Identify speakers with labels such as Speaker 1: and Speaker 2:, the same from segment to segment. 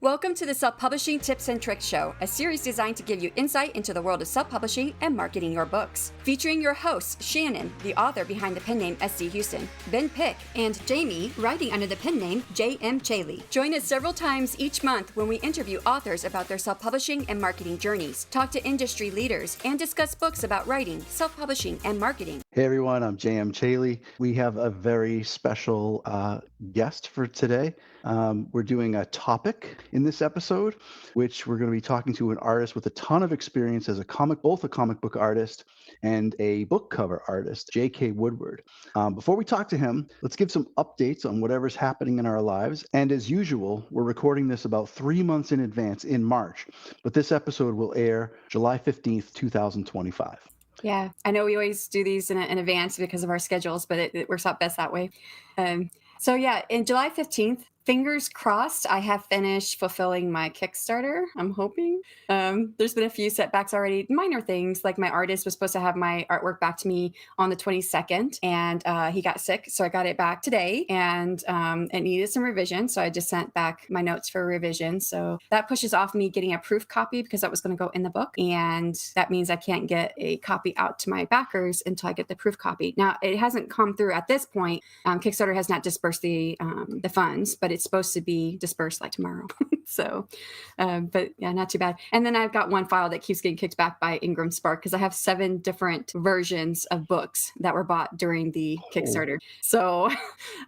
Speaker 1: Welcome to the Self-Publishing Tips and Tricks Show, a series designed to give you insight into the world of self-publishing and marketing your books. Featuring your hosts, Shannon, the author behind the pen name S.C. Huston, Ben Pick, and Jamie, writing under the pen name J.M. Chaley. Join us several times each month when we interview authors about their self-publishing and marketing journeys, talk to industry leaders, and discuss books about writing, self-publishing, and marketing.
Speaker 2: Hey everyone, I'm J.M. Chaley. We have a very special guest for today. We're doing a topic in this episode, which we're going to be talking to an artist with a ton of experience as both a comic book artist and a book cover artist, J.K. Woodward. Before we talk to him, let's give some updates on whatever's happening in our lives. And as usual, we're recording this about 3 months in advance in March, but this episode will air July 15th, 2025.
Speaker 1: Yeah, I know we always do these in advance because of our schedules, but it works out best that way. So yeah, in July 15th, fingers crossed, I have finished fulfilling my Kickstarter, I'm hoping. There's been a few setbacks already, minor things, like my artist was supposed to have my artwork back to me on the 22nd, and he got sick, so I got it back today, and it needed some revision, so I just sent back my notes for revision. So that pushes off me getting a proof copy because that was going to go in the book, and that means I can't get a copy out to my backers until I get the proof copy. Now, it hasn't come through at this point. Kickstarter has not dispersed the funds, but it's supposed to be dispersed like tomorrow. So, but yeah, not too bad. And then I've got one file that keeps getting kicked back by Ingram Spark because I have 7 different versions of books that were bought during the Kickstarter. So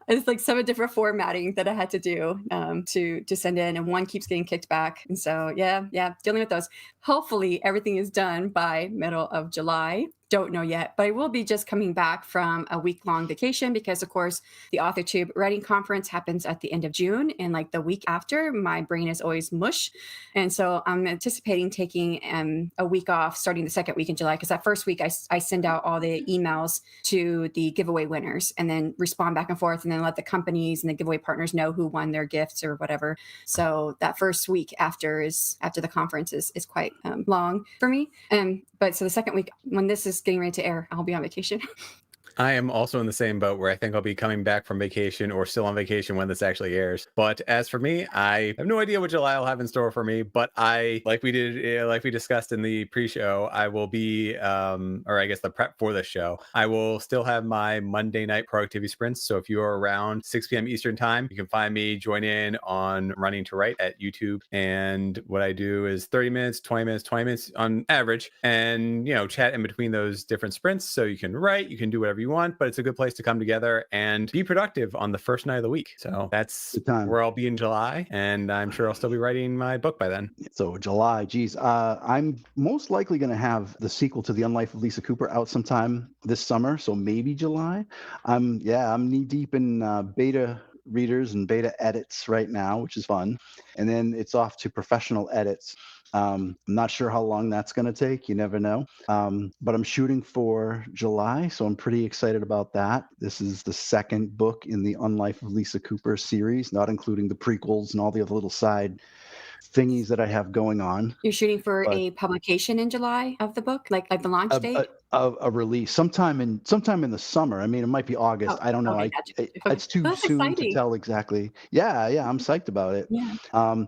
Speaker 1: it's like 7 different formatting that I had to do to send in, and one keeps getting kicked back. And so yeah, dealing with those. Hopefully everything is done by middle of July. Don't know yet, but I will be just coming back from a week-long vacation because, of course, the AuthorTube Writing Conference happens at the end of June, and like the week after, my brain is always mush. And so I'm anticipating taking a week off starting the second week in July, because that first week I send out all the emails to the giveaway winners and then respond back and forth, and then let the companies and the giveaway partners know who won their gifts or whatever. So that first week after the conference is quite long for me. But so the second week, when this is getting ready to air, I'll be on vacation.
Speaker 3: I am also in the same boat where I think I'll be coming back from vacation or still on vacation when this actually airs. But as for me, I have no idea what July will have in store for me. But like we discussed in the pre-show, I will be, or I guess the prep for the show, I will still have my Monday night productivity sprints. So if you are around 6 p.m. Eastern time, you can find me, join in on Running to Write at YouTube. And what I do is 30 minutes, 20 minutes on average, and chat in between those different sprints. So you can write, you can do whatever you want, but it's a good place to come together and be productive on the first night of the week. So that's where I'll be in July, and I'm sure I'll still be writing my book by then.
Speaker 2: So July, geez, I'm most likely going to have the sequel to The Unlife of Lisa Cooper out sometime this summer, so maybe July. I'm knee deep in beta readers and beta edits right now, which is fun, and then it's off to professional edits. I'm not sure how long that's going to take. You never know. But I'm shooting for July, so I'm pretty excited about that. This is the second book in the Unlife of Lisa Cooper series, not including the prequels and all the other little side thingies that I have going on.
Speaker 1: You're shooting for a publication in July of the book, like the launch date?
Speaker 2: A release sometime in the summer. I mean, it might be August. I don't know.
Speaker 1: Okay, gotcha.
Speaker 2: It's too soon
Speaker 1: exciting
Speaker 2: to tell exactly. Yeah, I'm psyched about it.
Speaker 1: Yeah.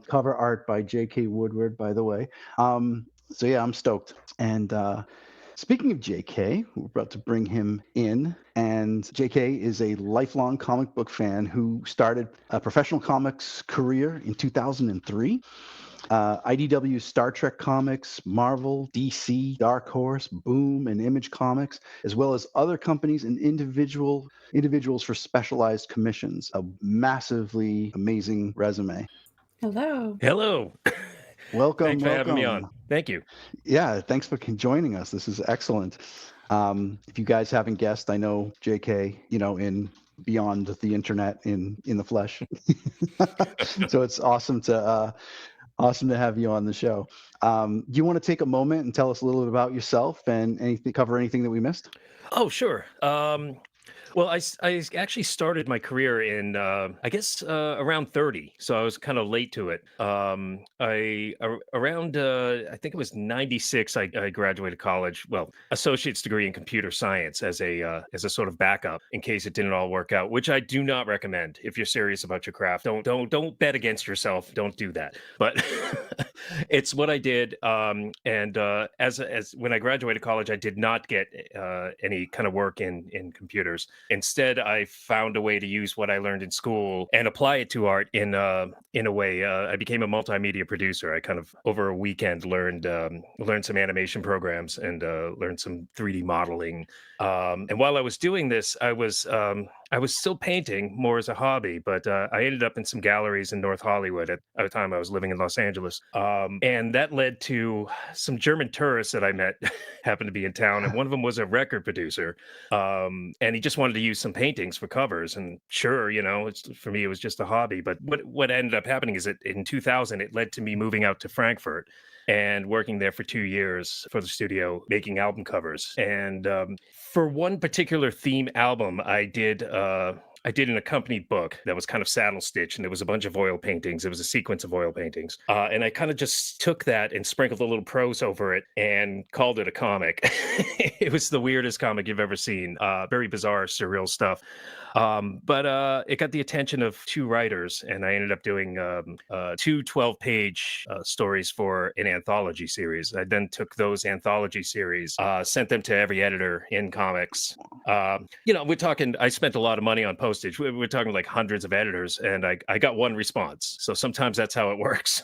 Speaker 2: Cover art by J.K. Woodward, by the way. So yeah, I'm stoked. And speaking of J.K., we're about to bring him in. And J.K. is a lifelong comic book fan who started a professional comics career in 2003. IDW, Star Trek Comics, Marvel, DC, Dark Horse, Boom, and Image Comics, as well as other companies and individuals for specialized commissions. A massively amazing resume.
Speaker 1: Hello.
Speaker 2: Welcome.
Speaker 4: Thanks for having me on. Thank you.
Speaker 2: Yeah, thanks for joining us. This is excellent. If you guys haven't guessed, I know JK, in beyond the internet in the flesh. So it's awesome to have you on the show. Do you want to take a moment and tell us a little bit about yourself and cover anything that we missed?
Speaker 4: Oh, sure. Well, I actually started my career in, I guess, around 30. So I was kind of late to it. Around, I think it was 96, I graduated college. Well, associate's degree in computer science as a sort of backup in case it didn't all work out, which I do not recommend if you're serious about your craft. Don't bet against yourself. Don't do that. But it's what I did. And as when I graduated college, I did not get any kind of work in computers. Instead, I found a way to use what I learned in school and apply it to art in a way. I became a multimedia producer. I kind of over a weekend learned some animation programs and learned some 3D modeling. And while I was doing this, I was still painting more as a hobby, but I ended up in some galleries in North Hollywood at the time I was living in Los Angeles. And that led to some German tourists that I met happened to be in town. And one of them was a record producer. And he just wanted to use some paintings for covers. And sure, for me, it was just a hobby. But what ended up happening is that in 2000, it led to me moving out to Frankfurt and working there for 2 years for the studio, making album covers. And for one particular theme album, I did an accompanied book that was kind of saddle stitched, and it was a bunch of oil paintings. It was a sequence of oil paintings. And I kind of just took that and sprinkled a little prose over it and called it a comic. It was the weirdest comic you've ever seen. Very bizarre, surreal stuff. But it got the attention of two writers, and I ended up doing two 12-page stories for an anthology series. I then took those anthology series, sent them to every editor in comics. We're talking, I spent a lot of money on postage. We're talking like hundreds of editors, and I got one response. So sometimes that's how it works.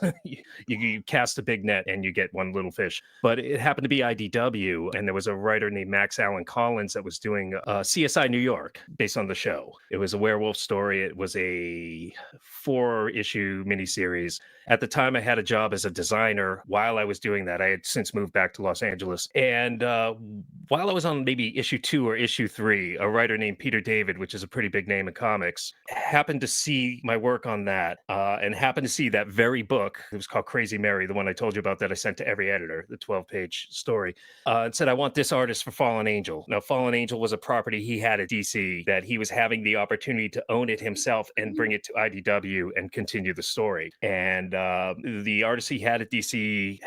Speaker 4: You cast a big net and you get one little fish. But it happened to be IDW, and there was a writer named Max Allen Collins that was doing CSI New York based on the show. It was a werewolf story. It was a 4-issue miniseries. At the time, I had a job as a designer. While I was doing that, I had since moved back to Los Angeles. And while I was on maybe issue 2 or issue 3, a writer named Peter David, which is a pretty big name in comics, happened to see my work on that and happened to see that very book. It was called Crazy Mary, the one I told you about that I sent to every editor, the 12-page story, and said, I want this artist for Fallen Angel. Now, Fallen Angel was a property he had at DC that he was having the opportunity to own it himself and bring it to IDW and continue the story. And the artist he had at DC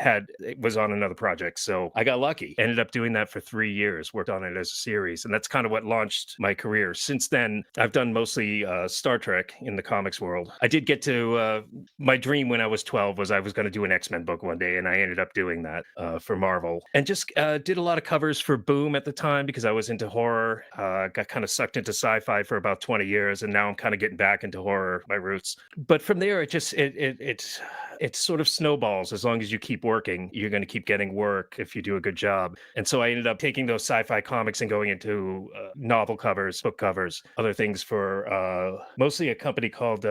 Speaker 4: was on another project. So I got lucky. Ended up doing that for 3 years, worked on it as a series. And that's kind of what launched my career. Since then, I've done mostly Star Trek in the comics world. I did get to, my dream when I was 12 was I was going to do an X-Men book one day. And I ended up doing that for Marvel. And just did a lot of covers for Boom at the time because I was into horror. Got kind of sucked into sci-fi for about 20 years. And now I'm kind of getting back into horror, my roots. But from there, it sort of snowballs. As long as you keep working, you're going to keep getting work if you do a good job. And so I ended up taking those sci-fi comics and going into novel covers, book covers, other things for mostly a company called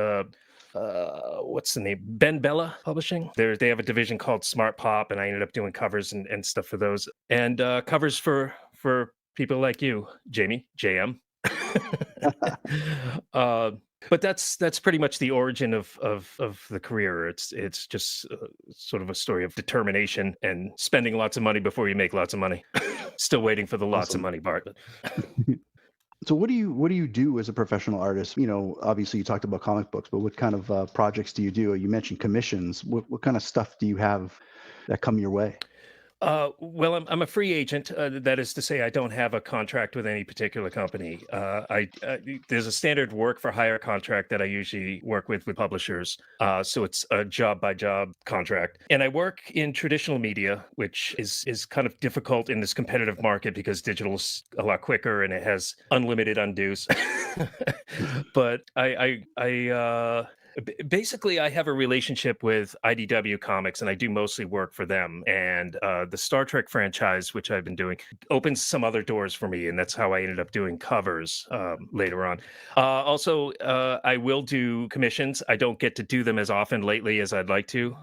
Speaker 4: what's the name? Ben Bella Publishing. They have a division called Smart Pop, and I ended up doing covers and stuff for those, and covers for people like you, Jamie, JM. But that's pretty much the origin of the career. It's just sort of a story of determination and spending lots of money before you make lots of money. Still waiting for the lots of money part.
Speaker 2: So what do you do as a professional artist? Obviously you talked about comic books, but what kind of projects do you do? You mentioned commissions. What kind of stuff do you have that come your way?
Speaker 4: Well, I'm a free agent. That is to say, I don't have a contract with any particular company. There's a standard work for hire contract that I usually work with publishers. So it's a job by job contract. And I work in traditional media, which is kind of difficult in this competitive market because digital is a lot quicker and it has unlimited undos. But basically, I have a relationship with IDW Comics, and I do mostly work for them. And the Star Trek franchise, which I've been doing, opens some other doors for me, and that's how I ended up doing covers later on. Also, I will do commissions. I don't get to do them as often lately as I'd like to.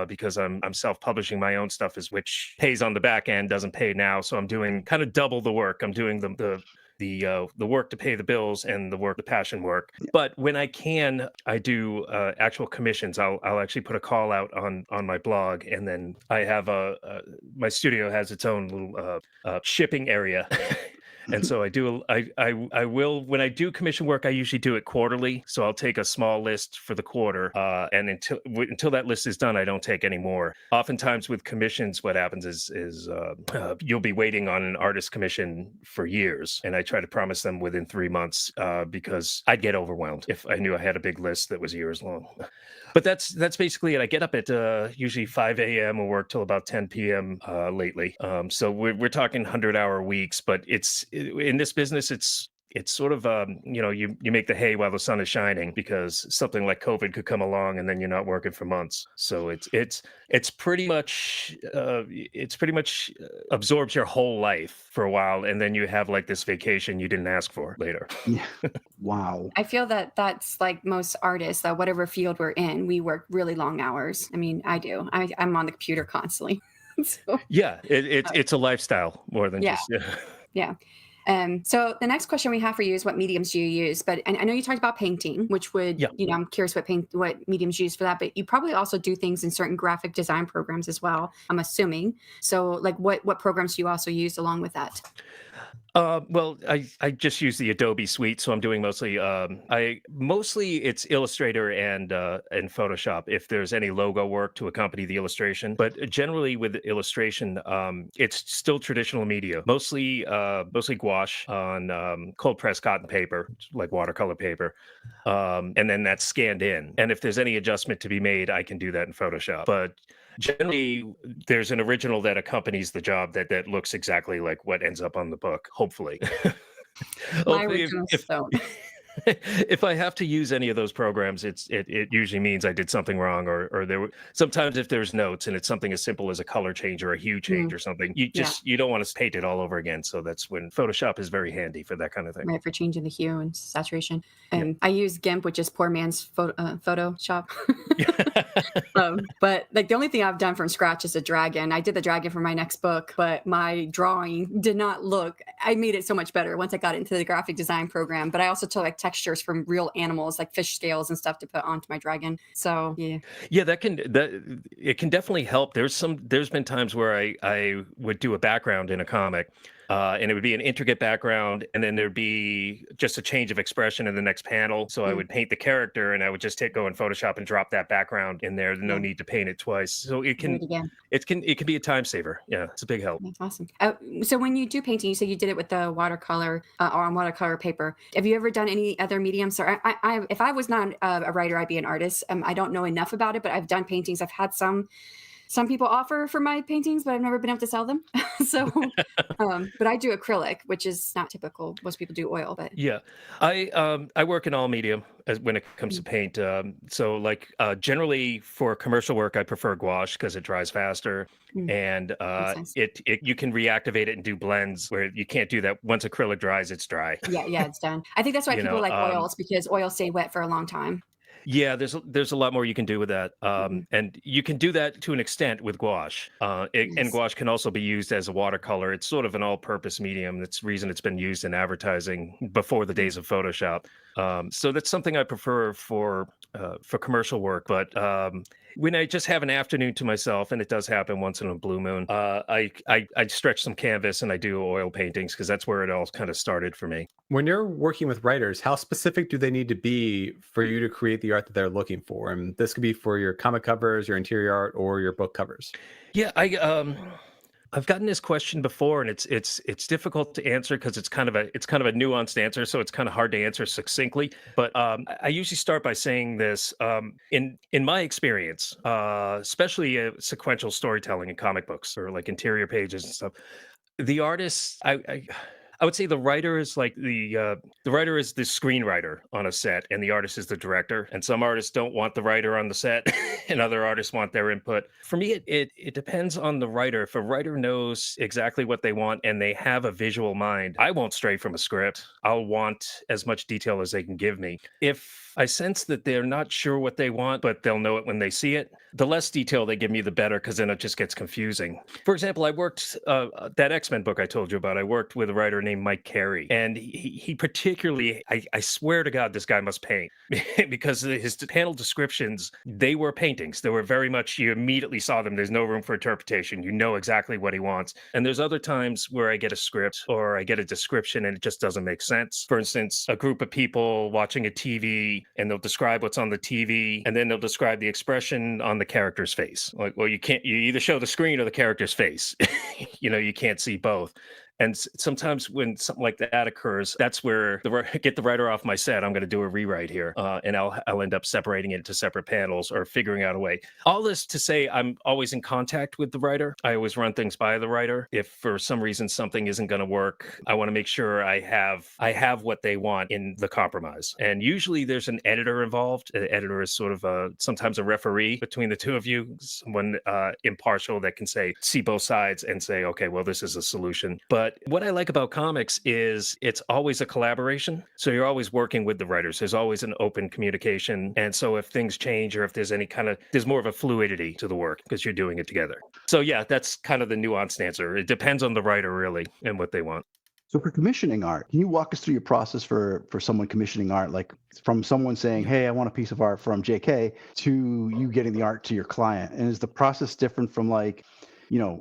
Speaker 4: Because I'm self-publishing my own stuff, which pays on the back end, doesn't pay now. So I'm doing kind of double the work. I'm doing the work to pay the bills and the passion work. But when I can, I do actual commissions. I'll actually put a call out on my blog, and then I have my studio has its own little shipping area. And so I will, when I do commission work, I usually do it quarterly. So I'll take a small list for the quarter, and until that list is done, I don't take any more. Oftentimes with commissions, what happens is you'll be waiting on an artist commission for years, and I try to promise them within 3 months, because I'd get overwhelmed if I knew I had a big list that was years long. But that's basically it. I get up at usually 5 a.m. and work till about 10 p.m. Lately. So we're talking 100-hour weeks, but it's in this business, it's sort of you make the hay while the sun is shining, because something like COVID could come along and then you're not working for months. So it's pretty much absorbs your whole life for a while, and then you have like this vacation you didn't ask for later.
Speaker 2: Yeah. Wow.
Speaker 1: I feel that that's like most artists, that whatever field we're in, we work really long hours. I mean, I do. I'm on the computer constantly. So,
Speaker 4: Yeah, it's a lifestyle more than
Speaker 1: yeah.
Speaker 4: just
Speaker 1: yeah. So the next question we have for you is, what mediums do you use? But and I know you talked about painting, which would,
Speaker 4: Yeah.
Speaker 1: I'm curious what mediums you use for that. But you probably also do things in certain graphic design programs as well, I'm assuming. So like what programs do you also use along with that?
Speaker 4: Well, I just use the Adobe suite, so I'm doing mostly it's Illustrator and Photoshop if there's any logo work to accompany the illustration. But generally with illustration, it's still traditional media, mostly gouache on cold pressed cotton paper, like watercolor paper, and then that's scanned in. And if there's any adjustment to be made, I can do that in Photoshop. But generally, there's an original that accompanies the job that looks exactly like what ends up on the book, hopefully.
Speaker 1: My
Speaker 4: Hopefully,
Speaker 1: original
Speaker 4: if,
Speaker 1: stone.
Speaker 4: if I have to use any of those programs, it usually means I did something wrong, or sometimes if there's notes and it's something as simple as a color change or a hue change or something, you don't want to paint it all over again. So that's when Photoshop is very handy for that kind of thing.
Speaker 1: Right, for changing the hue and saturation. I use GIMP, which is poor man's Photoshop. But like the only thing I've done from scratch is a dragon. I did the dragon for my next book, but my drawing did not look. I made it so much better once I got into the graphic design program. But I also took like textures from real animals, like fish scales and stuff, to put onto my dragon. So yeah,
Speaker 4: it can definitely help. There's been times where I would do a background in a comic. And it would be an intricate background, and then there'd be just a change of expression in the next panel. So I would paint the character, and I would just go in Photoshop and drop that background in there. No need to paint it twice. So it can be a time saver. Yeah, it's a big help.
Speaker 1: Awesome. So when you do painting, you said you did it with the watercolor or on watercolor paper. Have you ever done any other mediums? Or if I was not a writer, I'd be an artist. I don't know enough about it, but I've done paintings. I've had some people offer for my paintings, but I've never been able to sell them. So, but I do acrylic, which is not typical. Most people do oil, but
Speaker 4: yeah, I work in all medium when it comes to paint. So like generally for commercial work, I prefer gouache because it dries faster, and you can reactivate it and do blends where you can't do that. Once acrylic dries, it's dry.
Speaker 1: Yeah, it's done. I think that's why people like oils, because oils stay wet for a long time.
Speaker 4: Yeah, there's a lot more you can do with that, and you can do that to an extent with gouache. And gouache can also be used as a watercolor. It's sort of an all-purpose medium. That's the reason it's been used in advertising before the days of Photoshop. So that's something I prefer for commercial work. But when I just have an afternoon to myself, and it does happen once in a blue moon, I stretch some canvas and I do oil paintings because that's where it all kind of started for me.
Speaker 3: When you're working with writers, how specific do they need to be for you to create the art that they're looking for? And this could be for your comic covers, your interior art, or your book covers.
Speaker 4: Yeah, I've gotten this question before, and it's difficult to answer because it's kind of a nuanced answer, so it's kind of hard to answer succinctly. But I usually start by saying this: in my experience, especially sequential storytelling in comic books or like interior pages and stuff, the artists, I would say the writer is like the writer is the screenwriter on a set, and the artist is the director. And some artists don't want the writer on the set, and other artists want their input. For me, it depends on the writer. If a writer knows exactly what they want and they have a visual mind, I won't stray from a script. I'll want as much detail as they can give me. If I sense that they're not sure what they want, but they'll know it when they see it, the less detail they give me, the better, because then it just gets confusing. For example, I worked that X-Men book I told you about. I worked with a writer named Mike Carey, and he particularly, I swear to God, this guy must paint because his panel descriptions, they were paintings. They were very much, you immediately saw them. There's no room for interpretation. You know exactly what he wants. And there's other times where I get a script or I get a description and it just doesn't make sense. For instance, a group of people watching a TV, and they'll describe what's on the TV, and then they'll describe the expression on the character's face. Like, well, you either show the screen or the character's face. You can't see both. And sometimes when something like that occurs, that's where get the writer off my set. I'm going to do a rewrite here, and I'll end up separating it into separate panels or figuring out a way. All this to say, I'm always in contact with the writer. I always run things by the writer. If for some reason something isn't going to work, I want to make sure I have what they want in the compromise. And usually there's an editor involved. The editor is sort of sometimes a referee between the two of you, someone impartial that can see both sides and say, okay, well, this is a solution. But what I like about comics is it's always a collaboration. So you're always working with the writers. There's always an open communication. And so if things change or if there's there's more of a fluidity to the work because you're doing it together. So yeah, that's kind of the nuanced answer. It depends on the writer really and what they want.
Speaker 2: So for commissioning art, can you walk us through your process for someone commissioning art, like from someone saying, hey, I want a piece of art from JK to you getting the art to your client? And is the process different from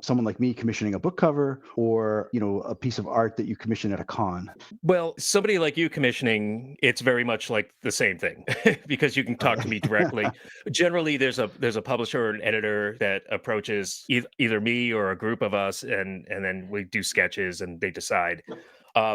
Speaker 2: someone like me commissioning a book cover or, a piece of art that you commission at a con?
Speaker 4: Well, somebody like you commissioning, it's very much like the same thing because you can talk to me directly. Generally, there's a publisher or an editor that approaches either me or a group of us, and then we do sketches and they decide.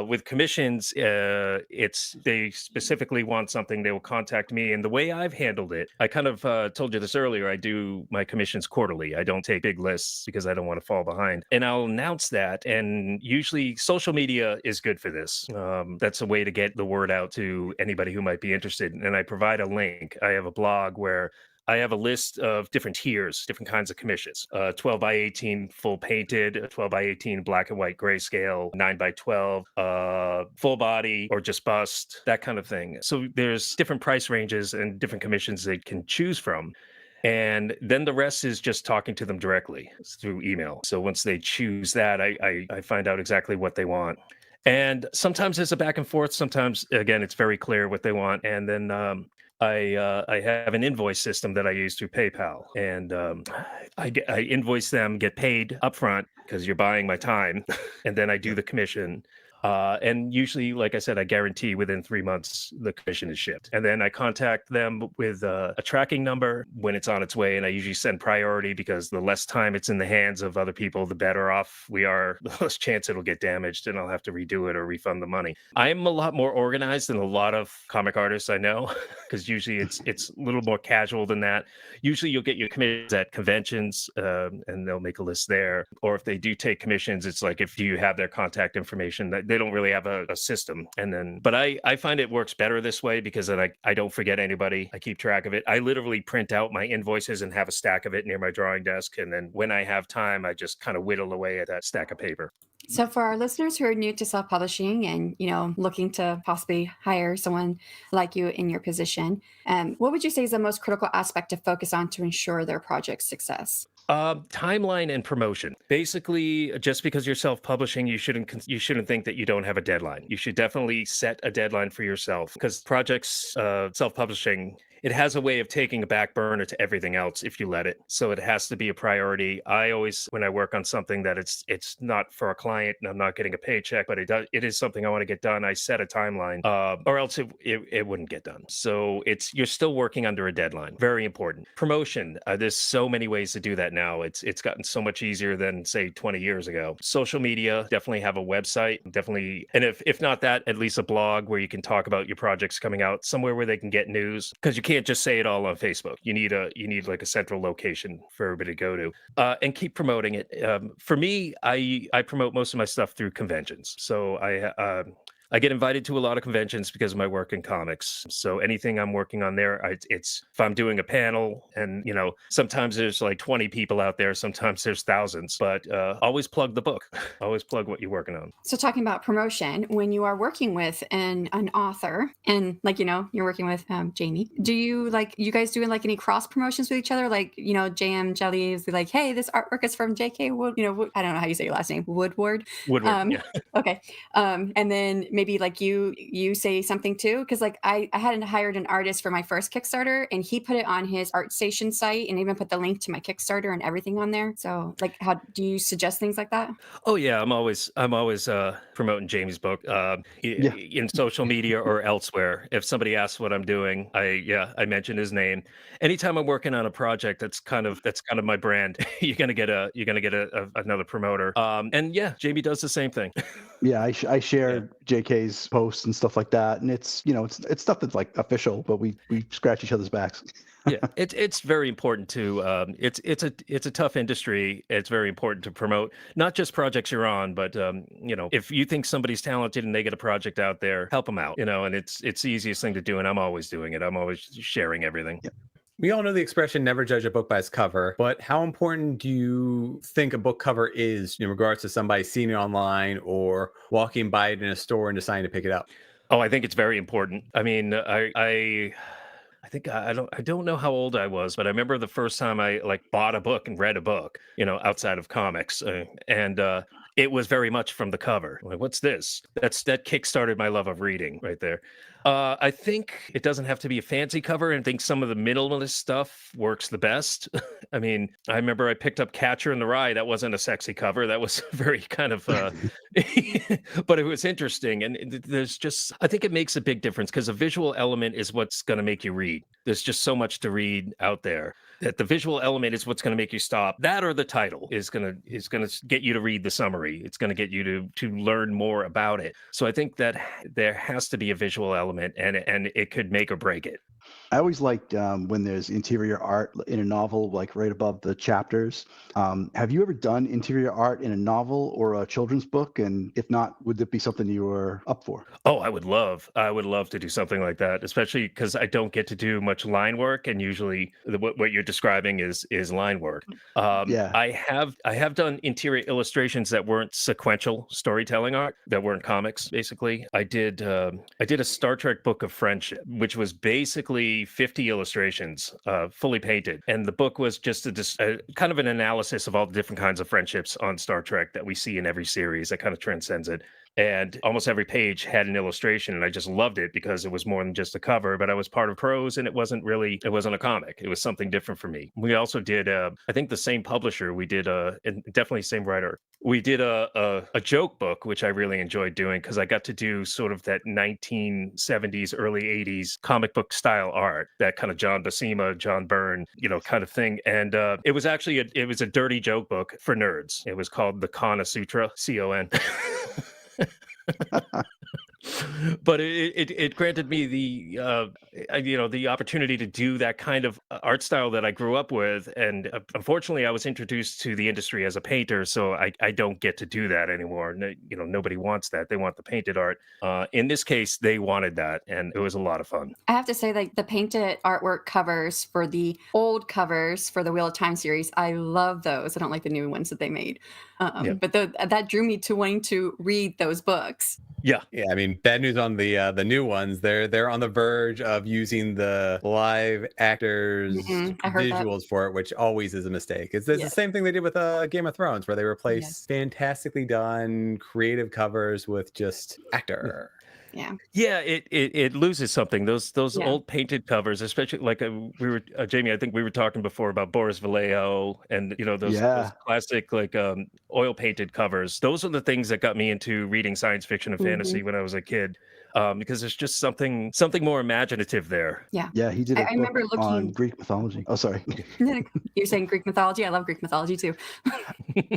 Speaker 4: With commissions, they specifically want something, they will contact me. And the way I've handled it, I kind of told you this earlier, I do my commissions quarterly. I don't take big lists because I don't want to fall behind. And I'll announce that. And usually social media is good for this. That's a way to get the word out to anybody who might be interested. And I provide a link. I have a blog where I have a list of different tiers, different kinds of commissions. 12 by 18 full painted, 12 by 18 black and white grayscale, 9 by 12 full body or just bust, that kind of thing. So there's different price ranges and different commissions they can choose from. And then the rest is just talking to them directly through email. So once they choose that, I find out exactly what they want. And sometimes there's a back and forth. Sometimes, again, it's very clear what they want. And then I have an invoice system that I use through PayPal, and I invoice them, get paid upfront because you're buying my time, and then I do the commission. And usually, like I said, I guarantee within 3 months the commission is shipped. And then I contact them with a tracking number when it's on its way. And I usually send priority because the less time it's in the hands of other people, the better off we are, the less chance it'll get damaged and I'll have to redo it or refund the money. I'm a lot more organized than a lot of comic artists I know because usually it's a little more casual than that. Usually you'll get your commissions at conventions and they'll make a list there. Or if they do take commissions, it's like if you have their contact information, that they don't really have a system. And then, but I find it works better this way because then I don't forget anybody. I keep track of it. I literally print out my invoices and have a stack of it near my drawing desk. And then when I have time, I just kind of whittle away at that stack of paper.
Speaker 1: So for our listeners who are new to self-publishing and, looking to possibly hire someone like you in your position, what would you say is the most critical aspect to focus on to ensure their project's success?
Speaker 4: Timeline and promotion. Basically, just because you're self-publishing, you shouldn't think that you don't have a deadline. You should definitely set a deadline for yourself because projects, self-publishing, it has a way of taking a back burner to everything else if you let it. So it has to be a priority. I always, when I work on something that it's not for a client and I'm not getting a paycheck, but it is something I want to get done, I set a timeline, or else it wouldn't get done. So you're still working under a deadline. Very important. Promotion. There's so many ways to do that now. It's gotten so much easier than say 20 years ago. Social media, definitely have a website, definitely. And if not that, at least a blog where you can talk about your projects coming out, somewhere where they can get news, because you can't just say it all on Facebook. You need like a central location for everybody to go to, and keep promoting it. For me, I promote most of my stuff through conventions. So I get invited to a lot of conventions because of my work in comics. So anything I'm working on there, it's if I'm doing a panel, and sometimes there's like 20 people out there, sometimes there's thousands, but always plug the book. Always plug what you're working on.
Speaker 1: So talking about promotion, when you are working with an author, and you're working with Jamie, do you you guys doing any cross promotions with each other? JM Jelly is like, hey, this artwork is from JK Wood, I don't know how you say your last name, Woodward.
Speaker 4: Woodward, yeah.
Speaker 1: Okay. And then maybe you say something too, because I hadn't hired an artist for my first Kickstarter, and he put it on his ArtStation site and even put the link to my Kickstarter and everything on there. So how do you suggest things like that?
Speaker 4: Oh yeah, I'm always promoting Jamie's book in social media or elsewhere. If somebody asks what I'm doing, I mention his name. Anytime I'm working on a project that's kind of my brand, you're gonna get another promoter. And yeah, Jamie does the same thing.
Speaker 2: Yeah, I share JK's posts and stuff like that, and it's it's stuff that's official, but we scratch each other's backs.
Speaker 4: Yeah, it's very important to it's a tough industry. It's very important to promote not just projects you're on, but if you think somebody's talented and they get a project out there, help them out. And it's the easiest thing to do, and I'm always doing it. I'm always sharing everything.
Speaker 2: Yeah.
Speaker 3: We all know the expression never judge a book by its cover, but how important do you think a book cover is in regards to somebody seeing it online or walking by it in a store and deciding to pick it up?
Speaker 4: Oh, I think it's very important. I mean, I think I don't know how old I was, but I remember the first time I bought a book and read a book, outside of comics, and it was very much from the cover. Like, what's this? That kickstarted my love of reading right there. I think it doesn't have to be a fancy cover, and I think some of the minimalist stuff works the best. I mean, I remember I picked up Catcher in the Rye. That wasn't a sexy cover. That was very kind of, but it was interesting. And I think it makes a big difference because a visual element is what's going to make you read. There's just so much to read out there that the visual element is what's going to make you stop. That or the title is going to get you to read the summary. It's going to get you to learn more about it. So I think that there has to be a visual element, and it could make or break it.
Speaker 2: I always liked when there's interior art in a novel, right above the chapters. Have you ever done interior art in a novel or a children's book? And if not, would it be something you were up for?
Speaker 4: Oh, I would love to do something like that, especially because I don't get to do much line work, and usually what you're describing is line work. I have done interior illustrations that weren't sequential storytelling art, that weren't comics. Basically, I did a Star Trek book of friendship, which was basically 50 illustrations, fully painted, and the book was just a kind of an analysis of all the different kinds of friendships on Star Trek that we see in every series. That kind of transcends it. And almost every page had an illustration, and I just loved it because it was more than just a cover. But I was part of prose, and it wasn't a comic. It was something different for me. We also did, I think the same publisher. We did and definitely same writer. We did a joke book, which I really enjoyed doing because I got to do sort of that 1970s, early 80s comic book style art, that kind of John Buscema, John Byrne, kind of thing. And it was actually it was a dirty joke book for nerds. It was called the Kana Sutra, CON. But it granted me the opportunity to do that kind of art style that I grew up with, and unfortunately I was introduced to the industry as a painter, so I don't get to do that anymore. Nobody wants that. They want the painted art. In this case, they wanted that, and it was a lot of fun.
Speaker 1: I have to say, the painted artwork covers for the old covers for the Wheel of Time series, I love those. I don't like the new ones that they made, but that drew me to wanting to read those books.
Speaker 3: Yeah. I mean, bad news on the new ones. They're on the verge of using the live actors visuals for it, which always is a mistake. It's the same thing they did with Game of Thrones, where they replaced fantastically done creative covers with just actor.
Speaker 1: Yeah,
Speaker 4: it loses something. Those old painted covers, especially we were Jamie. I think we were talking before about Boris Vallejo, and those classic oil painted covers. Those are the things that got me into reading science fiction and fantasy when I was a kid, because there's just something more imaginative there.
Speaker 2: Yeah, he did. I remember looking on Greek mythology. Oh, sorry.
Speaker 1: You're saying Greek mythology? I love Greek mythology too.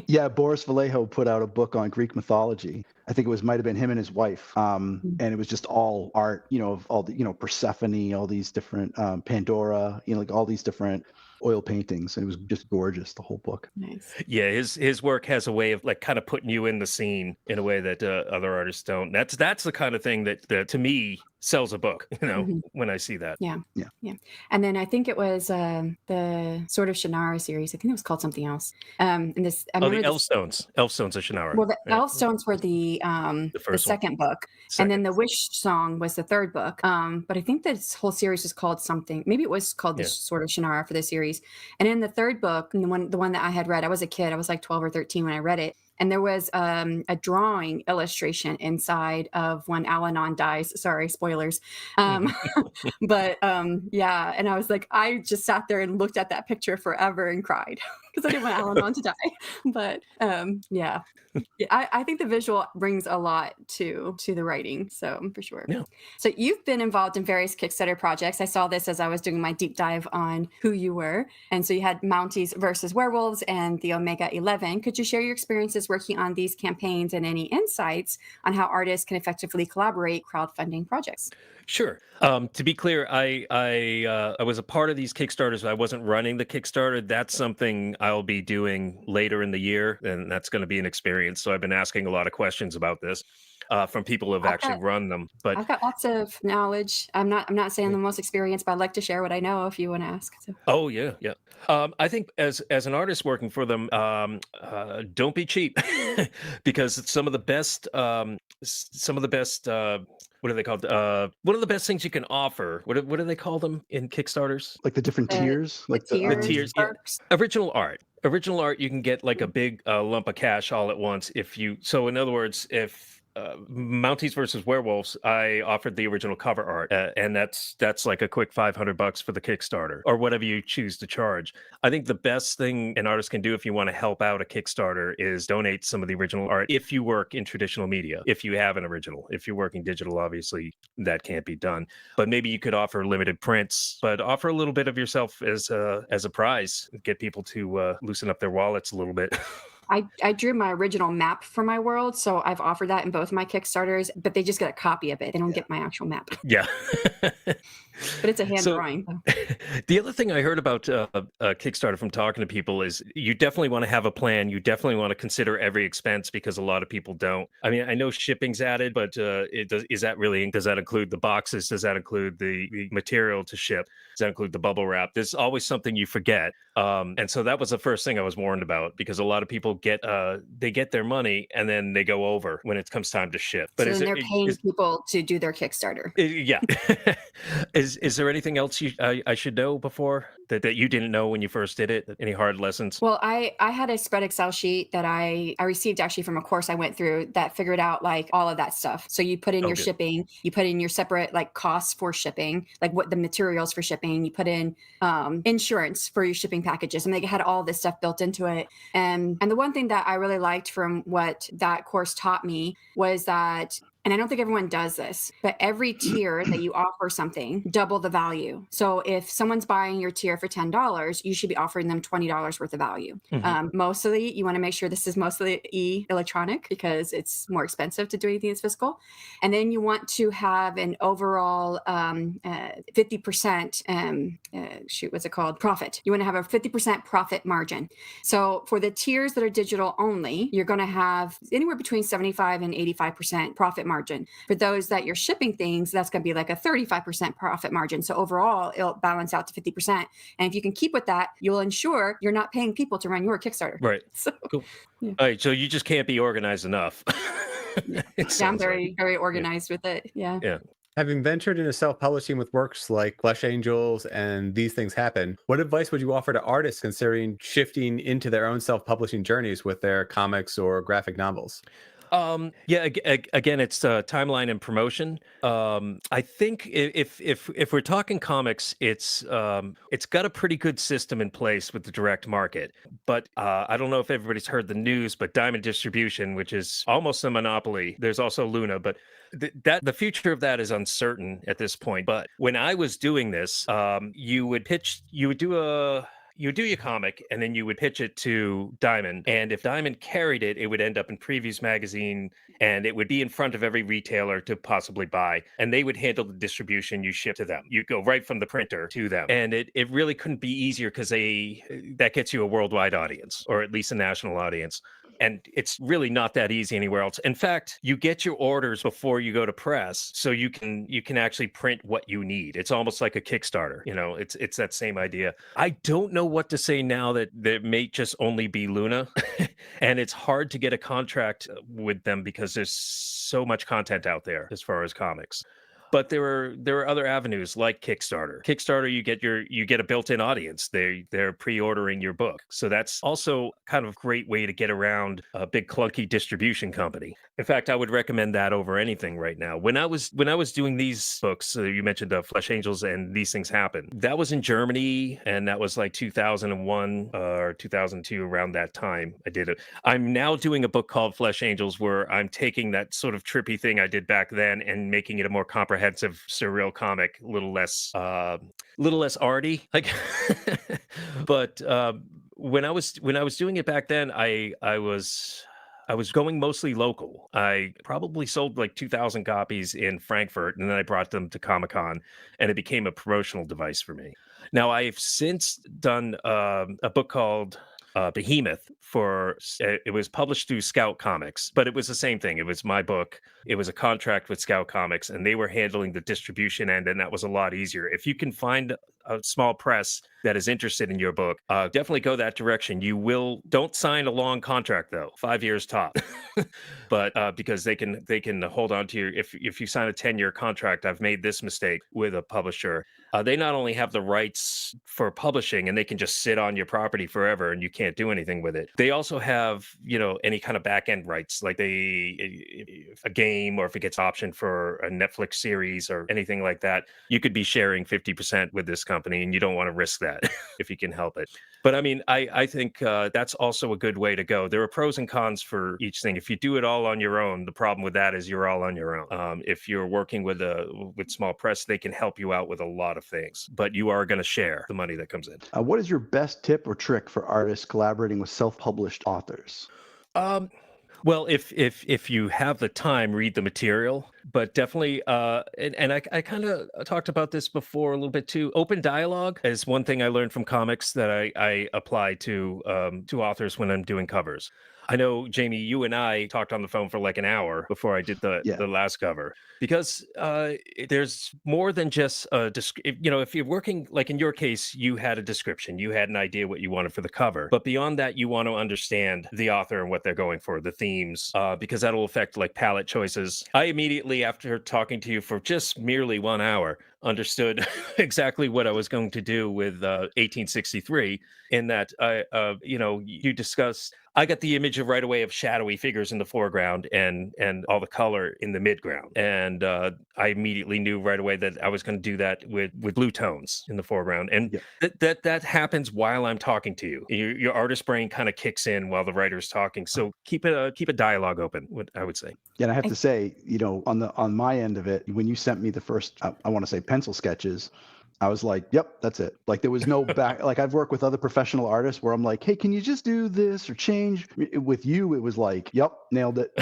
Speaker 2: Yeah, Boris Vallejo put out a book on Greek mythology. I think might have been him and his wife, and it was just all art, of all the Persephone, all these different Pandora, all these different oil paintings, and it was just gorgeous, the whole book.
Speaker 1: Nice.
Speaker 4: Yeah, his work has a way of like kind of putting you in the scene in a way that other artists don't. That's the kind of thing that to me sells a book, when I see that.
Speaker 1: Yeah. And then I think it was the Sword of Shannara series. I think it was called something else. And this, I
Speaker 4: Oh, the
Speaker 1: remember
Speaker 4: Elfstones of Shannara.
Speaker 1: well, the
Speaker 4: Yeah.
Speaker 1: Elfstones were the
Speaker 4: first one.
Speaker 1: second book, and then the Wish Song was the third book. But I think this whole series is called something. Maybe it was called the Sword of Shannara for the series. And in the third book, and the one that I had read, I was a kid. I was like 12 or 13 when I read it. And there was a drawing illustration inside of when Al-Anon dies. Sorry, spoilers. But yeah, and I was like, I just sat there and looked at that picture forever and cried because I didn't want Al-Anon to die. But yeah. I think the visual brings a lot to the writing, so for sure.
Speaker 4: Yeah.
Speaker 1: So you've been involved in various Kickstarter projects. I saw this as I was doing my deep dive on who you were. And so you had Mounties versus Werewolves and the Omega 11. Could you share your experiences working on these campaigns and any insights on how artists can effectively collaborate crowdfunding projects?
Speaker 4: Sure. To be clear, I was a part of these Kickstarters. I wasn't running the Kickstarter. That's something I'll be doing later in the year, and that's going to be an experience. So I've been asking a lot of questions about this from people who have actually run them. But
Speaker 1: I've got lots of knowledge. I'm not saying the most experienced, but I'd like to share what I know if you want to ask. So.
Speaker 4: Oh yeah. I think as an artist working for them, don't be cheap because some of the best what are they called? One of the best things you can offer. What do they call them in Kickstarters?
Speaker 2: Like the different tiers, like
Speaker 4: The tiers. Yeah. Original art. You can get like a big lump of cash all at once So in other words, if Mounties versus Werewolves, I offered the original cover art, and that's like a quick $500 for the Kickstarter or whatever you choose to charge. I think the best thing an artist can do if you want to help out a Kickstarter is donate some of the original art if you work in traditional media. If you have an original, if you're working digital, obviously that can't be done. But maybe you could offer limited prints, but offer a little bit of yourself as a prize. Get people to loosen up their wallets a little bit.
Speaker 1: I drew my original map for my world, so I've offered that in both my Kickstarters, but they just get a copy of it. They don't get my actual map.
Speaker 4: Yeah.
Speaker 1: But it's a hand drawing.
Speaker 4: The other thing I heard about Kickstarter from talking to people is you definitely want to have a plan. You definitely want to consider every expense because a lot of people don't. I mean, I know shipping's added, but does that include the boxes? Does that include the material to ship? Does that include the bubble wrap? There's always something you forget. And so that was the first thing I was warned about because a lot of people get their money and then they go over when it comes time to ship. But
Speaker 1: so then they're paying people to do their Kickstarter.
Speaker 4: Yeah. Is there anything else I should know before that you didn't know when you first did it? Any hard lessons?
Speaker 1: Well, I had a spread Excel sheet that I received actually from a course I went through that figured out like all of that stuff. So you put in your shipping, you put in your separate like costs for shipping, like what the materials for shipping, you put in insurance for your shipping packages, and they had all this stuff built into it. And the one thing that I really liked from what that course taught me was that, and I don't think everyone does this, but every tier that you offer something, double the value. So if someone's buying your tier for $10, you should be offering them $20 worth of value.
Speaker 4: Mm-hmm.
Speaker 1: Mostly, you want to make sure this is mostly electronic because it's more expensive to do anything that's physical. And then you want to have an overall 50%, profit. You want to have a 50% profit margin. So for the tiers that are digital only, you're going to have anywhere between 75 and 85% profit margin. For those that you're shipping things, that's going to be like a 35% profit margin. So overall, it'll balance out to 50%. And if you can keep with that, you'll ensure you're not paying people to run your Kickstarter.
Speaker 4: Right.
Speaker 1: So,
Speaker 4: cool. Yeah. All right. So you just can't be organized enough.
Speaker 1: I'm very, very organized with it. Yeah.
Speaker 4: Yeah.
Speaker 3: Having ventured into self-publishing with works like Flesh Angels and These Things Happen, what advice would you offer to artists considering shifting into their own self-publishing journeys with their comics or graphic novels?
Speaker 4: Again, it's timeline and promotion. I think if we're talking comics, it's got a pretty good system in place with the direct market. But I don't know if everybody's heard the news, but Diamond Distribution, which is almost a monopoly. There's also Luna, but the future of that is uncertain at this point. But when I was doing this, you would do you do your comic and then you would pitch it to Diamond. And if Diamond carried it, it would end up in Previews Magazine and it would be in front of every retailer to possibly buy. And they would handle the distribution. You ship to them. You go right from the printer to them. And it really couldn't be easier because that gets you a worldwide audience, or at least a national audience. And it's really not that easy anywhere else. In fact, you get your orders before you go to press, so you can actually print what you need. It's almost like a Kickstarter. It's that same idea. I don't know what to say now that may just only be Luna, and it's hard to get a contract with them because there's so much content out there as far as comics. But there are other avenues like Kickstarter. Kickstarter, you get a built-in audience. They're pre-ordering your book, so that's also kind of a great way to get around a big clunky distribution company. In fact, I would recommend that over anything right now. When I was doing these books, you mentioned Flesh Angels and These Things Happen. That was in Germany, and that was like 2001 or 2002, around that time. I did it. I'm now doing a book called Flesh Angels, where I'm taking that sort of trippy thing I did back then and making it a more comprehensive surreal comic, a little less arty, like. But when I was doing it back then, I was going mostly local. I probably sold like 2,000 copies in Frankfurt, and then I brought them to Comic-Con, and it became a promotional device for me. Now, I've since done a book called Behemoth it was published through Scout Comics, but it was the same thing. It was my book. It was a contract with Scout Comics, and they were handling the distribution end, and that was a lot easier. If you can find a small press that is interested in your book, definitely go that direction. Don't sign a long contract though, 5 years top, but because they can hold on to your, if you sign a 10-year contract. I've made this mistake with a publisher. They not only have the rights for publishing, and they can just sit on your property forever and you can't do anything with it. They also have, any kind of back end rights, like a game, or if it gets optioned for a Netflix series or anything like that, you could be sharing 50% with this company, and you don't want to risk that if you can help it. But I mean, I think that's also a good way to go. There are pros and cons for each thing. If you do it all on your own, the problem with that is you're all on your own. If you're working with small press, they can help you out with a lot of things, but you are going to share the money that comes in.
Speaker 2: What is your best tip or trick for artists collaborating with self-published authors?
Speaker 4: Well, if you have the time, read the material, but definitely, and I kind of talked about this before a little bit too. Open dialogue is one thing I learned from comics that I apply to authors when I'm doing covers. I know, Jamie, you and I talked on the phone for like an hour before I did the last cover, because there's more than just if you're working, like in your case, you had a description, you had an idea what you wanted for the cover, but beyond that, you want to understand the author and what they're going for, the themes, because that'll affect like palette choices. I immediately, after talking to you for just merely 1 hour, understood exactly what I was going to do with 1863, in that you discussed. I got the image right away of shadowy figures in the foreground and all the color in the midground, and I immediately knew right away that I was going to do that with blue tones in the foreground, and that happens while I'm talking to you. Your artist brain kind of kicks in while the writer's talking, so keep a dialogue open. What I would say.
Speaker 2: Yeah, and I have to say, on my end of it, when you sent me the first, I want to say pencil sketches, I was like, yep, that's it. Like there was no back. Like I've worked with other professional artists where I'm like, hey, can you just do this or change? With you, it was like, yep, nailed it.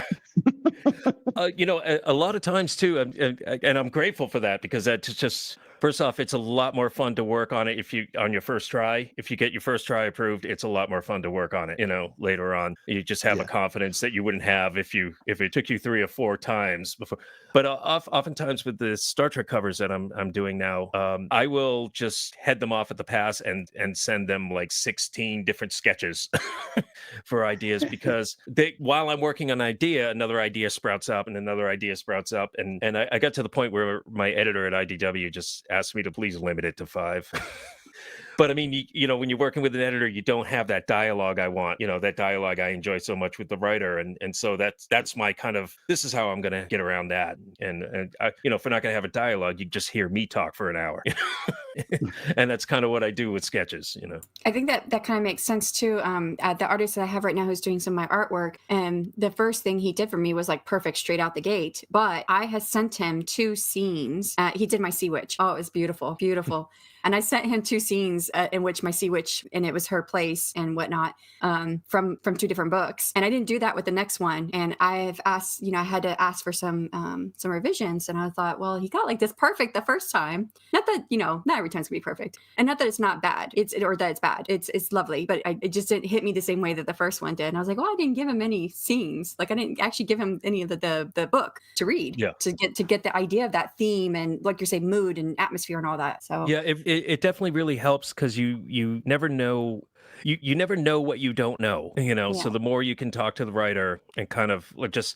Speaker 4: A lot of times too, and I'm grateful for that, because that's just, first off, it's a lot more fun to work on it on your first try. If you get your first try approved, it's a lot more fun to work on it. Later on, you just have a confidence that you wouldn't have if it took you 3 or 4 times before. But oftentimes with the Star Trek covers that I'm doing now, I will just head them off at the pass and send them like 16 different sketches for ideas, because while I'm working on an idea, another idea sprouts up and another idea sprouts up, and I got to the point where my editor at IDW just asked me to please limit it to 5. But I mean, when you're working with an editor, you don't have that dialogue I want, that dialogue I enjoy so much with the writer. And so that's my kind of, this is how I'm going to get around that. And I, if we're not going to have a dialogue, you just hear me talk for an hour. And that's kind of what I do with sketches, you know.
Speaker 1: I think that kind of makes sense too. The artist that I have right now who's doing some of my artwork, and the first thing he did for me was like perfect straight out the gate. But I had sent him 2 scenes. He did my Sea Witch. Oh, it was beautiful, beautiful. And I sent him 2 scenes in which my Sea Witch, and it was her place and whatnot, from 2 different books. And I didn't do that with the next one. And I've asked, I had to ask for some revisions. And I thought, well, he got like this perfect the first time. Not that not every time's gonna be perfect, and not that it's not bad. Or that it's bad. It's lovely, but it just didn't hit me the same way that the first one did. And I was like, well, I didn't give him any scenes. Like I didn't actually give him any of the book to read.
Speaker 4: Yeah.
Speaker 1: To get the idea of that theme and, like you say, mood and atmosphere and all that. So
Speaker 4: Yeah, it definitely really helps because you never know. You never know what you don't know, So
Speaker 1: Yeah.
Speaker 4: the more you can talk to the writer and kind of like just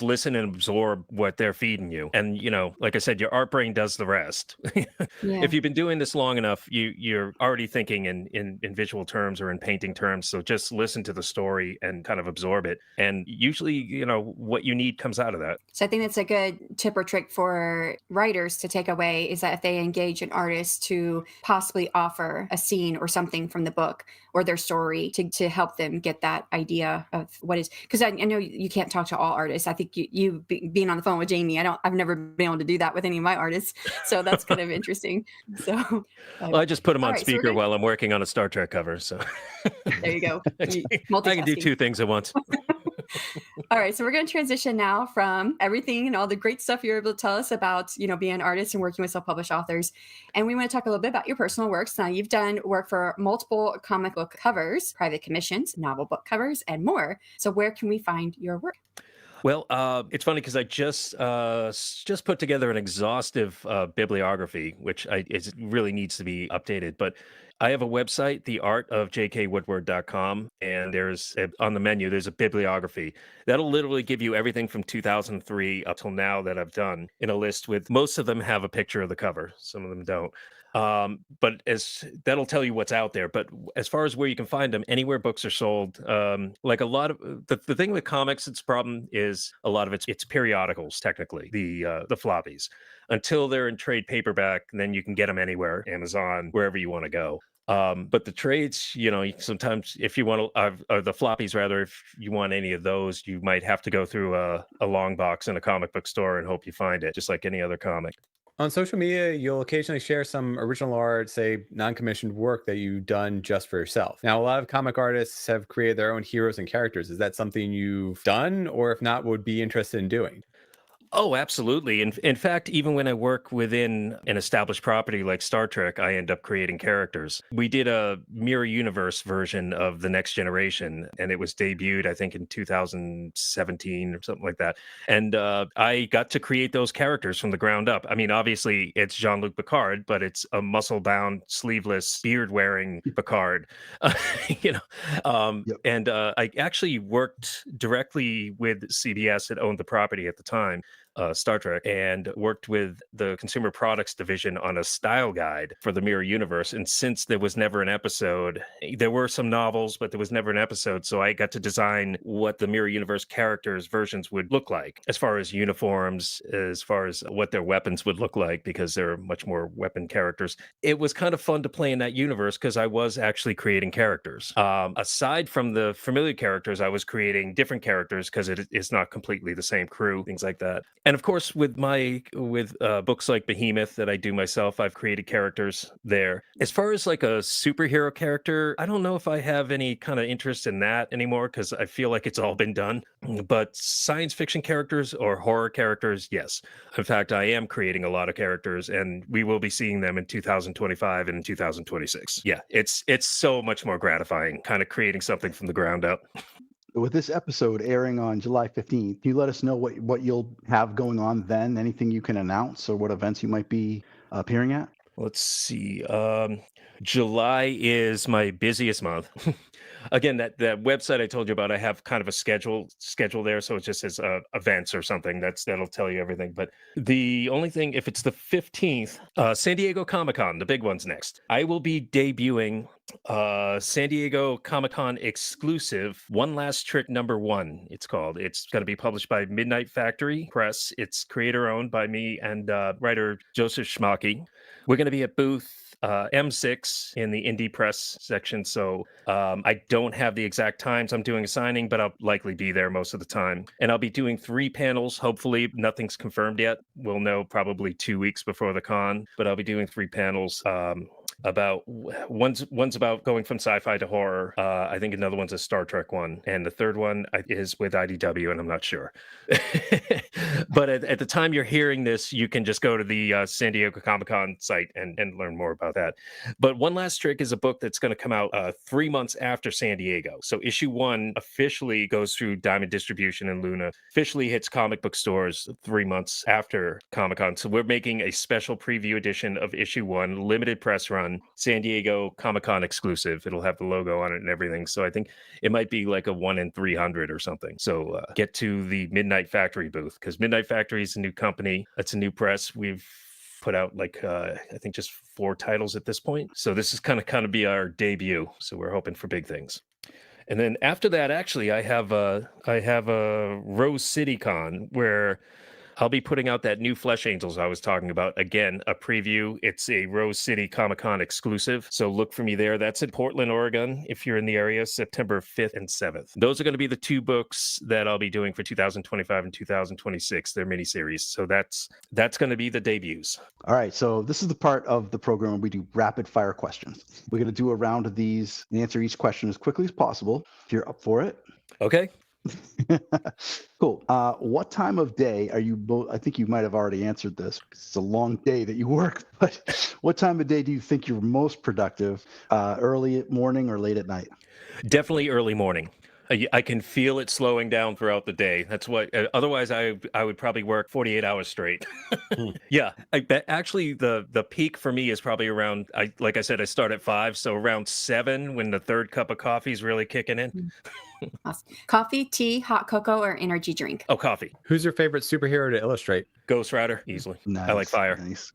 Speaker 4: listen and absorb what they're feeding you. And like I said, your art brain does the rest.
Speaker 1: Yeah.
Speaker 4: If you've been doing this long enough, you're already thinking in visual terms or in painting terms. So just listen to the story and kind of absorb it. And usually, what you need comes out of that.
Speaker 1: So I think that's a good tip or trick for writers to take away, is that if they engage an artist to possibly offer a scene or something from the book or their story to help them get that idea of what is, because I know you can't talk to all artists. I think you being on the phone with Jamie, I've never been able to do that with any of my artists. So that's kind of interesting. So
Speaker 4: Well, I just put them on
Speaker 1: all right, so we're
Speaker 4: speaker
Speaker 1: gonna-
Speaker 4: while I'm working on a Star Trek cover. So
Speaker 1: there you go.
Speaker 4: I can do
Speaker 1: Multitasking.
Speaker 4: 2 things at once.
Speaker 1: All right, so we're going to transition now from everything and all the great stuff you're able to tell us about, being an artist and working with self-published authors. And we want to talk a little bit about your personal works. Now, you've done work for multiple comic book covers, private commissions, novel book covers, and more. So where can we find your work?
Speaker 4: Well, it's funny because I just put together an exhaustive bibliography, which it really needs to be updated. But I have a website, theartofjkwoodward.com, and there's on the menu there's a bibliography that'll literally give you everything from 2003 up till now that I've done in a list. With most of them have a picture of the cover, some of them don't. But as that'll tell you what's out there. But as far as where you can find them, anywhere books are sold, like a lot of the thing with comics, its problem is a lot of it's periodicals, technically, the floppies, until they're in trade paperback, and then you can get them anywhere, Amazon, wherever you want to go. But the trades, sometimes if you want to, or the floppies rather, if you want any of those, you might have to go through a long box in a comic book store and hope you find it, just like any other comic.
Speaker 3: On social media, you'll occasionally share some original art, say non-commissioned work that you've done just for yourself. Now, a lot of comic artists have created their own heroes and characters. Is that something you've done, or if not, would be interested in doing?
Speaker 4: Oh, absolutely. In fact, even when I work within an established property like Star Trek, I end up creating characters. We did a mirror universe version of The Next Generation, and it was debuted, I think, in 2017 or something like that. And I got to create those characters from the ground up. I mean, obviously, it's Jean-Luc Picard, but it's a muscle-bound, sleeveless, beard-wearing Picard.
Speaker 2: Yep.
Speaker 4: And I actually worked directly with CBS that owned the property at the time. Star Trek, and worked with the consumer products division on a style guide for the Mirror Universe. And since there was never an episode, there were some novels, but there was never an episode. So I got to design what the Mirror Universe characters' versions would look like, as far as uniforms, as far as what their weapons would look like, because they're much more weapon characters. It was kind of fun to play in that universe because I was actually creating characters. Aside from the familiar characters, I was creating different characters because it's not completely the same crew, things like that. And of course, with books like Behemoth that I do myself, I've created characters there. As far as like a superhero character, I don't know if I have any kind of interest in that anymore because I feel like it's all been done. But science fiction characters or horror characters, yes. In fact, I am creating a lot of characters, and we will be seeing them in 2025 and 2026. Yeah, it's so much more gratifying, kind of creating something from the ground up.
Speaker 2: With this episode airing on July 15th, can you let us know what you'll have going on then? Anything you can announce or what events you might be appearing at?
Speaker 4: Let's see. July is my busiest month. Again, that website I told you about, I have kind of a schedule there, so it just says events or something. That'll tell you everything. But the only thing, if it's the 15th, San Diego Comic-Con, the big one's next. I will be debuting San Diego Comic-Con exclusive, One Last Trick #1, it's called. It's going to be published by Midnight Factory Press. It's creator owned by me and writer Joseph Schmacke. We're going to be at booth M6 in the indie press section. So I don't have the exact times I'm doing a signing, but I'll likely be there most of the time. And I'll be doing 3 panels. Hopefully nothing's confirmed yet. We'll know probably 2 weeks before the con, but I'll be doing 3 panels. About one's about going from sci-fi to horror. I think another one's a Star Trek one, and the third one is with IDW, and I'm not sure. But at the time you're hearing this, you can just go to the San Diego Comic-Con site and learn more about that. But One Last Trick is a book that's going to come out 3 months after San Diego. So issue 1 officially goes through Diamond Distribution and Luna, officially hits comic book stores 3 months after Comic-Con. So we're making a special preview edition of issue 1, limited press run, San Diego Comic-Con exclusive. It'll have the logo on it and everything. So I think it might be like a 1 in 300 or something. So get to the Midnight Factory booth, because Midnight Factory is a new company. It's a new press. We've put out like I think just 4 titles at this point. So this is kind of be our debut. So we're hoping for big things. And then after that, actually, I have a Rose City Con where I'll be putting out that new Flesh Angels I was talking about. Again, a preview. It's a Rose City Comic-Con exclusive. So look for me there. That's in Portland, Oregon, if you're in the area, September 5th and 7th. Those are going to be the 2 books that I'll be doing for 2025 and 2026. They're miniseries. So that's going to be the debuts.
Speaker 2: All right. So this is the part of the program where we do rapid fire questions. We're going to do a round of these and answer each question as quickly as possible. If you're up for it.
Speaker 4: Okay.
Speaker 2: Cool. What time of day are you both? I think you might have already answered this. It's a long day that you work, but what time of day do you think you're most productive? Early morning or late at night?
Speaker 4: Definitely early morning. I can feel it slowing down throughout the day. That's what. Otherwise, I would probably work 48 hours straight. Yeah, I bet actually the peak for me is probably around. Like I said, I start at 5, so around 7 when the 3rd cup of coffee is really kicking in.
Speaker 1: Awesome. Coffee, tea, hot cocoa, or energy drink?
Speaker 4: Oh, coffee.
Speaker 3: Who's your favorite superhero to illustrate?
Speaker 4: Ghost Rider, easily.
Speaker 2: Nice,
Speaker 4: I like fire.
Speaker 2: Nice.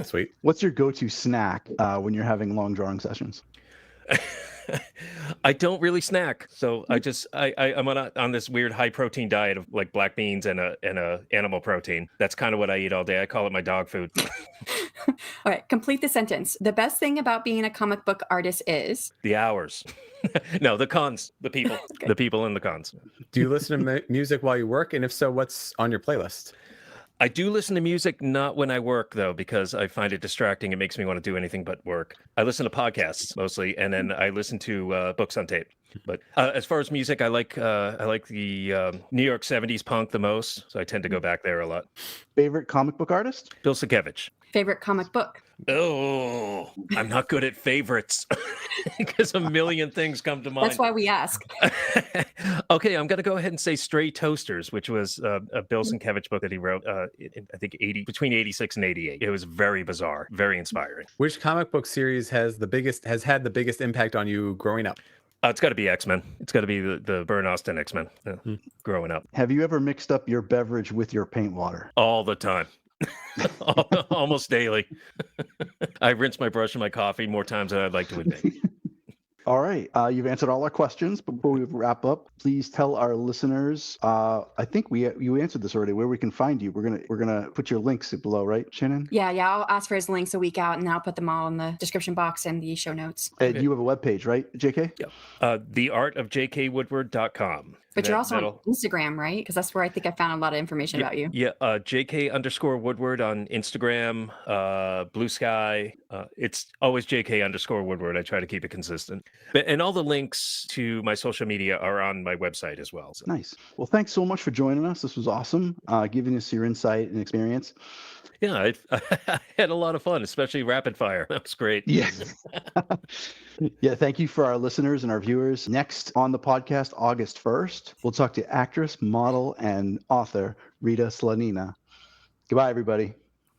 Speaker 3: Sweet.
Speaker 2: What's your go-to snack when you're having long drawing sessions?
Speaker 4: I don't really snack, so I'm on this weird high protein diet of like black beans and a animal protein. That's kind of what I eat all day. I call it my dog food.
Speaker 1: All right, complete the sentence. The best thing about being a comic book artist is
Speaker 4: The hours. No, the cons, the people,
Speaker 1: Okay.
Speaker 4: the people and the cons.
Speaker 3: Do you listen to music while you work? And if so, what's on your playlist?
Speaker 4: I do listen to music, not when I work, though, because I find it distracting. It makes me want to do anything but work. I listen to podcasts mostly, and then I listen to books on tape. But as far as music, I like the New York 70s punk the most, so I tend to go back there a lot.
Speaker 2: Favorite comic book artist?
Speaker 4: Bill Sienkiewicz.
Speaker 1: favorite comic book?
Speaker 4: Oh, I'm not good at favorites because a million things come to mind.
Speaker 1: That's why we ask.
Speaker 4: Okay, I'm going to go ahead and say Stray Toasters, which was a Bill Sienkiewicz book that he wrote, I think between 86 and 88. It was very bizarre, very inspiring.
Speaker 3: Which comic book series has had the biggest impact on you growing up?
Speaker 4: It's got to be X-Men. It's got to be the Byrne Austin X-Men growing up.
Speaker 2: Have you ever mixed up your beverage with your paint water?
Speaker 4: All the time. Almost daily. I rinse my brush and my coffee more times than I'd like to admit.
Speaker 2: All right. You've answered all our questions. Before we wrap up, please tell our listeners. I think you answered this already. Where we can find you. We're gonna put your links below, right, Shannon?
Speaker 1: Yeah. I'll ask for his links a week out, and I'll put them all in the description box and the show notes.
Speaker 2: And you have a webpage, right, JK?
Speaker 4: Yep. theartofjkwoodward.com.
Speaker 1: But you're also on Instagram, right? Because that's where I think I found a lot of information about you.
Speaker 4: Yeah, JK_Woodward on Instagram, Blue Sky. It's always JK_Woodward. I try to keep it consistent. And all the links to my social media are on my website as well. So.
Speaker 2: Nice. Well, thanks so much for joining us. This was awesome, giving us your insight and experience.
Speaker 4: Yeah, I had a lot of fun, especially rapid fire. That was great.
Speaker 2: Yes. Yeah, thank you for our listeners and our viewers. Next on the podcast, August 1st, we'll talk to actress, model, and author Rita Slanina. Goodbye, everybody.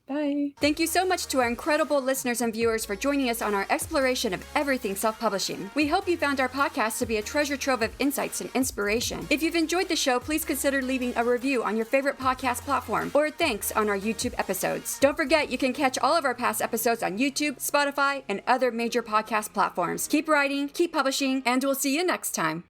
Speaker 1: Bye. Thank you so much to our incredible listeners and viewers for joining us on our exploration of everything self-publishing. We hope you found our podcast to be a treasure trove of insights and inspiration. If you've enjoyed the show, please consider leaving a review on your favorite podcast platform or thanks on our YouTube episodes. Don't forget, you can catch all of our past episodes on YouTube, Spotify, and other major podcast platforms. Keep writing, keep publishing, and we'll see you next time.